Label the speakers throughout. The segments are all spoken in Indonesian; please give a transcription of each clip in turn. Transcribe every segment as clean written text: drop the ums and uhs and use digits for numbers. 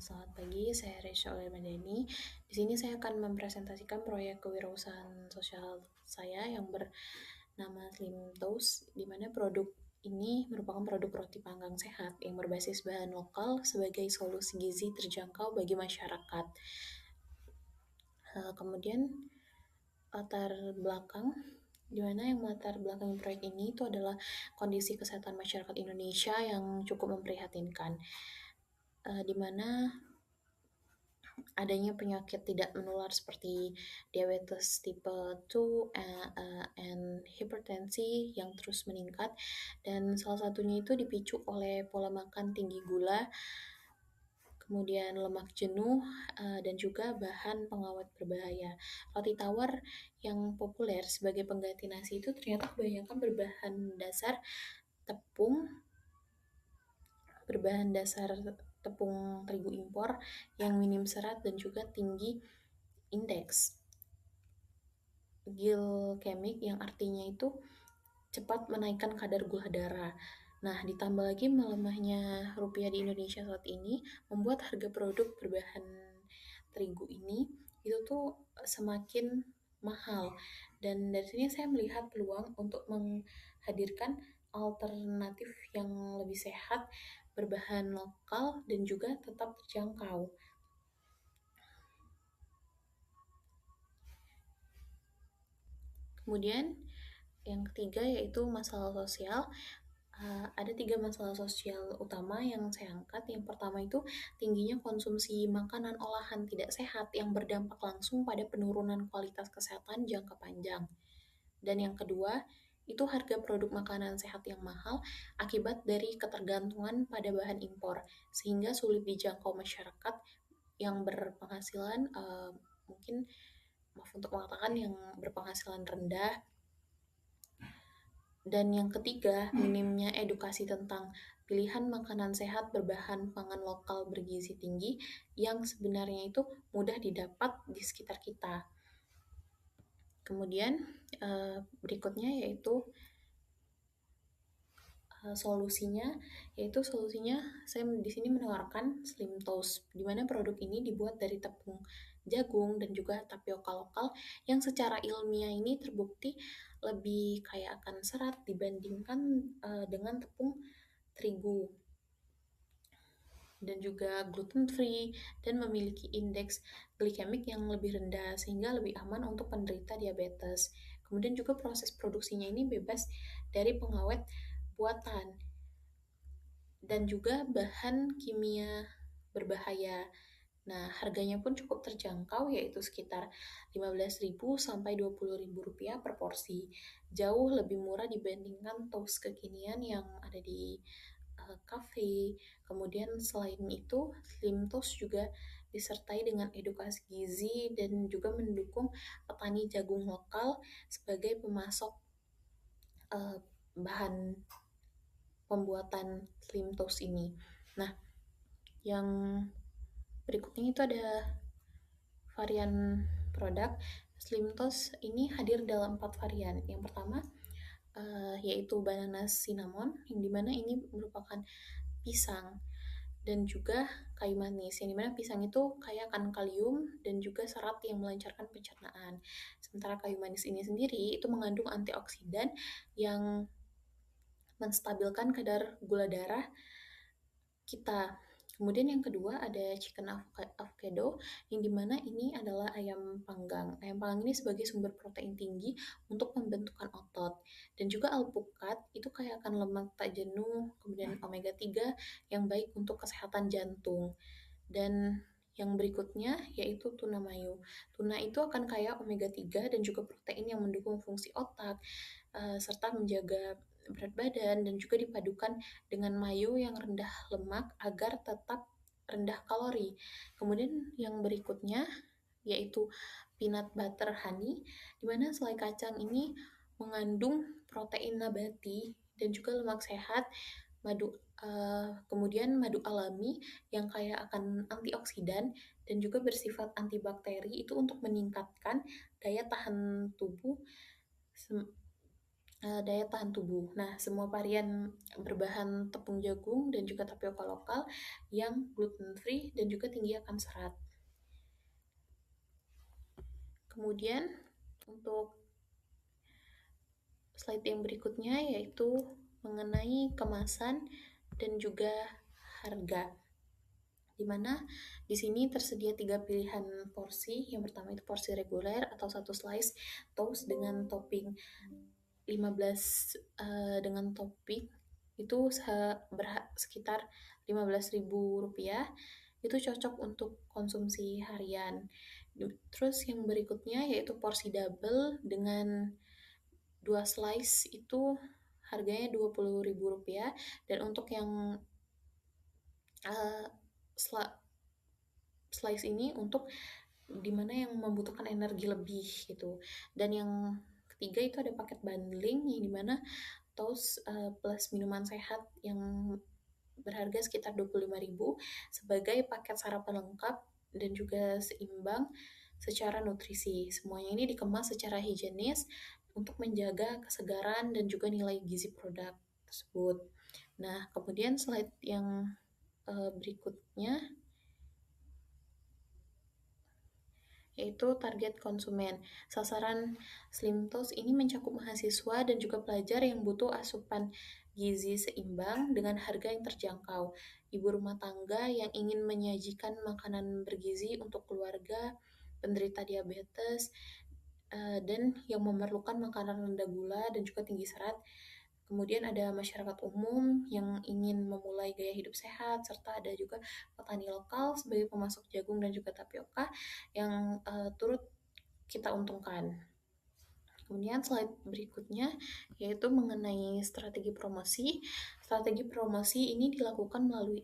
Speaker 1: Selamat pagi, saya Resya Madani. Di sini saya akan mempresentasikan proyek kewirausahaan sosial saya yang bernama Slim Toast, di mana produk ini merupakan produk roti panggang sehat yang berbasis bahan lokal sebagai solusi gizi terjangkau bagi masyarakat. Kemudian latar belakang di mana yang melatar belakangi proyek ini itu adalah kondisi kesehatan masyarakat Indonesia yang cukup memprihatinkan, di mana adanya penyakit tidak menular seperti diabetes tipe 2 and hipertensi yang terus meningkat, dan salah satunya itu dipicu oleh pola makan tinggi gula, kemudian lemak jenuh, dan juga bahan pengawet berbahaya. Roti tawar yang populer sebagai pengganti nasi itu ternyata kebanyakan tepung berbahan dasar tepung terigu impor yang minim serat dan juga tinggi indeks glikemik yang artinya itu cepat menaikkan kadar gula darah. Nah, ditambah lagi melemahnya rupiah di Indonesia saat ini membuat harga produk berbahan terigu ini itu tuh semakin mahal. Dan dari sini saya melihat peluang untuk menghadirkan alternatif yang lebih sehat, berbahan lokal dan juga tetap terjangkau. Kemudian yang ketiga yaitu masalah sosial. Ada 3 masalah sosial utama yang saya angkat. Yang pertama itu tingginya konsumsi makanan olahan tidak sehat yang berdampak langsung pada penurunan kualitas kesehatan jangka panjang. Dan yang kedua, itu harga produk makanan sehat yang mahal akibat dari ketergantungan pada bahan impor, sehingga sulit dijangkau masyarakat yang berpenghasilan, mungkin maaf untuk mengatakan yang berpenghasilan rendah. Dan yang ketiga, minimnya edukasi tentang pilihan makanan sehat berbahan pangan lokal bergizi tinggi yang sebenarnya itu mudah didapat di sekitar kita. Kemudian berikutnya yaitu solusinya saya di sini menawarkan Slim Toast, di mana produk ini dibuat dari tepung jagung dan juga tapioka lokal yang secara ilmiah ini terbukti lebih kaya akan serat dibandingkan dengan tepung terigu, dan juga gluten free dan memiliki indeks glikemik yang lebih rendah sehingga lebih aman untuk penderita diabetes. Kemudian juga proses produksinya ini bebas dari pengawet buatan dan juga bahan kimia berbahaya. Nah, harganya pun cukup terjangkau yaitu sekitar 15.000 sampai 20.000 rupiah per porsi. Jauh lebih murah dibandingkan toast kekinian yang ada di kafe. Kemudian selain itu, Slim Toast juga disertai dengan edukasi gizi dan juga mendukung petani jagung lokal sebagai pemasok bahan pembuatan Slim Toast ini. Nah, yang berikutnya itu ada varian produk. Slim Toast ini hadir dalam 4 varian. Yang pertama yaitu banana cinnamon, yang dimana ini merupakan pisang dan juga kayu manis, yang dimana pisang itu kaya akan kalium dan juga serat yang melancarkan pencernaan. Sementara kayu manis ini sendiri itu mengandung antioksidan yang menstabilkan kadar gula darah kita. Kemudian yang kedua ada chicken avocado, yang dimana ini adalah ayam panggang. Ayam panggang ini sebagai sumber protein tinggi untuk pembentukan otot. Dan juga alpukat itu kaya akan lemak tak jenuh, kemudian omega 3 yang baik untuk kesehatan jantung. Dan yang berikutnya yaitu tuna mayo. Tuna itu akan kaya omega 3 dan juga protein yang mendukung fungsi otak, serta menjaga berat badan, dan juga dipadukan dengan mayo yang rendah lemak agar tetap rendah kalori. Kemudian yang berikutnya yaitu peanut butter honey, di mana selai kacang ini mengandung protein nabati dan juga lemak sehat, kemudian madu alami yang kaya akan antioksidan dan juga bersifat antibakteri itu untuk meningkatkan daya tahan tubuh. Nah, semua varian berbahan tepung jagung dan juga tapioka lokal yang gluten free dan juga tinggi akan serat. Kemudian untuk slide yang berikutnya yaitu mengenai kemasan dan juga harga. Di mana di sini tersedia 3 pilihan porsi. Yang pertama itu porsi reguler atau 1 slice toast dengan topping 15 dengan topping itu sekitar Rp15.000. Itu cocok untuk konsumsi harian. Terus yang berikutnya yaitu porsi double dengan 2 slice itu harganya Rp20.000, dan untuk yang uh, slice ini untuk dimana yang membutuhkan energi lebih gitu. Dan yang ketiga itu ada paket bundling yang dimana toast plus minuman sehat yang berharga sekitar Rp25.000 sebagai paket sarapan lengkap dan juga seimbang secara nutrisi. Semuanya ini dikemas secara higienis untuk menjaga kesegaran dan juga nilai gizi produk tersebut. Nah, kemudian slide yang berikutnya yaitu target konsumen. Sasaran Slim Toast ini mencakup mahasiswa dan juga pelajar yang butuh asupan gizi seimbang dengan harga yang terjangkau. Ibu rumah tangga yang ingin menyajikan makanan bergizi untuk keluarga, penderita diabetes, dan yang memerlukan makanan rendah gula dan juga tinggi serat. Kemudian ada masyarakat umum yang ingin memulai gaya hidup sehat, serta ada juga petani lokal sebagai pemasok jagung dan juga tapioka yang turut kita untungkan. Kemudian slide berikutnya yaitu mengenai strategi promosi. Strategi promosi ini dilakukan melalui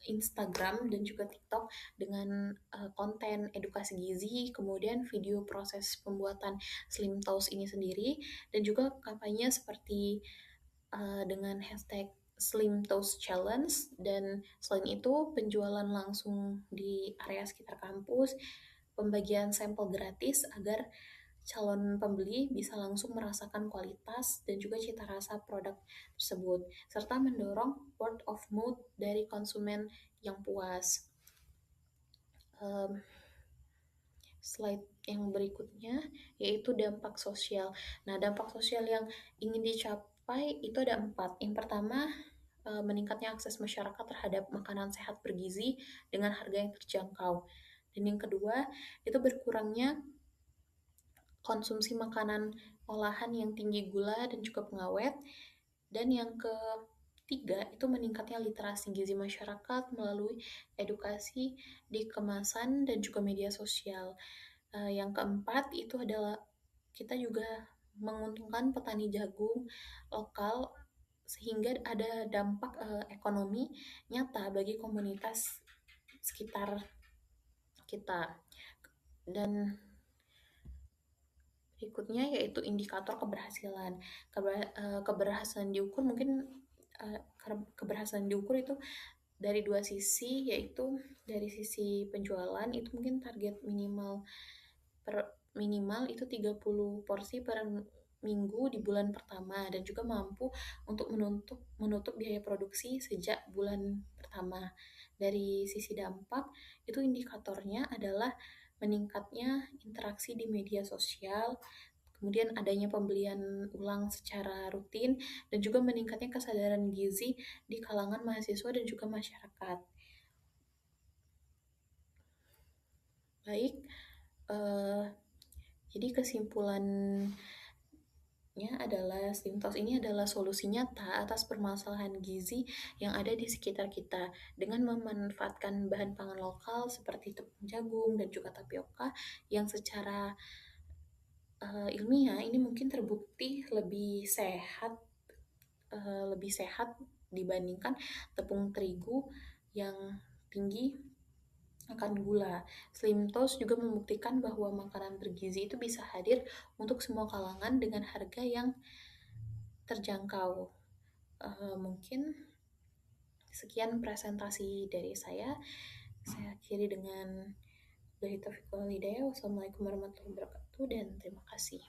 Speaker 1: Instagram dan juga TikTok dengan konten edukasi gizi, kemudian video proses pembuatan Slim Toast ini sendiri, dan juga kampanye seperti dengan hashtag Slim Toast Challenge, dan selain itu penjualan langsung di area sekitar kampus, pembagian sampel gratis agar calon pembeli bisa langsung merasakan kualitas dan juga cita rasa produk tersebut, serta mendorong word of mouth dari konsumen yang puas. Slide yang berikutnya yaitu dampak sosial. Nah, dampak sosial yang ingin dicapai itu ada 4. Yang pertama, meningkatnya akses masyarakat terhadap makanan sehat bergizi dengan harga yang terjangkau. Dan yang kedua, itu berkurangnya konsumsi makanan olahan yang tinggi gula dan juga pengawet. Dan yang ketiga, itu meningkatnya literasi gizi masyarakat melalui edukasi di kemasan dan juga media sosial. Yang keempat, itu adalah kita juga menguntungkan petani jagung lokal sehingga ada dampak ekonomi nyata bagi komunitas sekitar kita. Dan berikutnya yaitu indikator keberhasilan. Keberhasilan diukur mungkin keberhasilan diukur itu dari 2 sisi, yaitu dari sisi penjualan itu mungkin target minimal itu 30 porsi per minggu di bulan pertama, dan juga mampu untuk menutup biaya produksi sejak bulan pertama. Dari sisi dampak, itu indikatornya adalah meningkatnya interaksi di media sosial, kemudian adanya pembelian ulang secara rutin, dan juga meningkatnya kesadaran gizi di kalangan mahasiswa dan juga masyarakat. Baik, jadi kesimpulannya adalah Slim Toast ini adalah solusi nyata atas permasalahan gizi yang ada di sekitar kita. Dengan memanfaatkan bahan pangan lokal seperti tepung jagung dan juga tapioka yang secara ilmiah ini mungkin terbukti lebih sehat dibandingkan tepung terigu yang tinggi akan gula. Slim Toast juga membuktikan bahwa makanan bergizi itu bisa hadir untuk semua kalangan dengan harga yang terjangkau. Mungkin sekian presentasi dari saya. Saya akhiri dengan Wassalamualaikum warahmatullahi wabarakatuh dan terima kasih.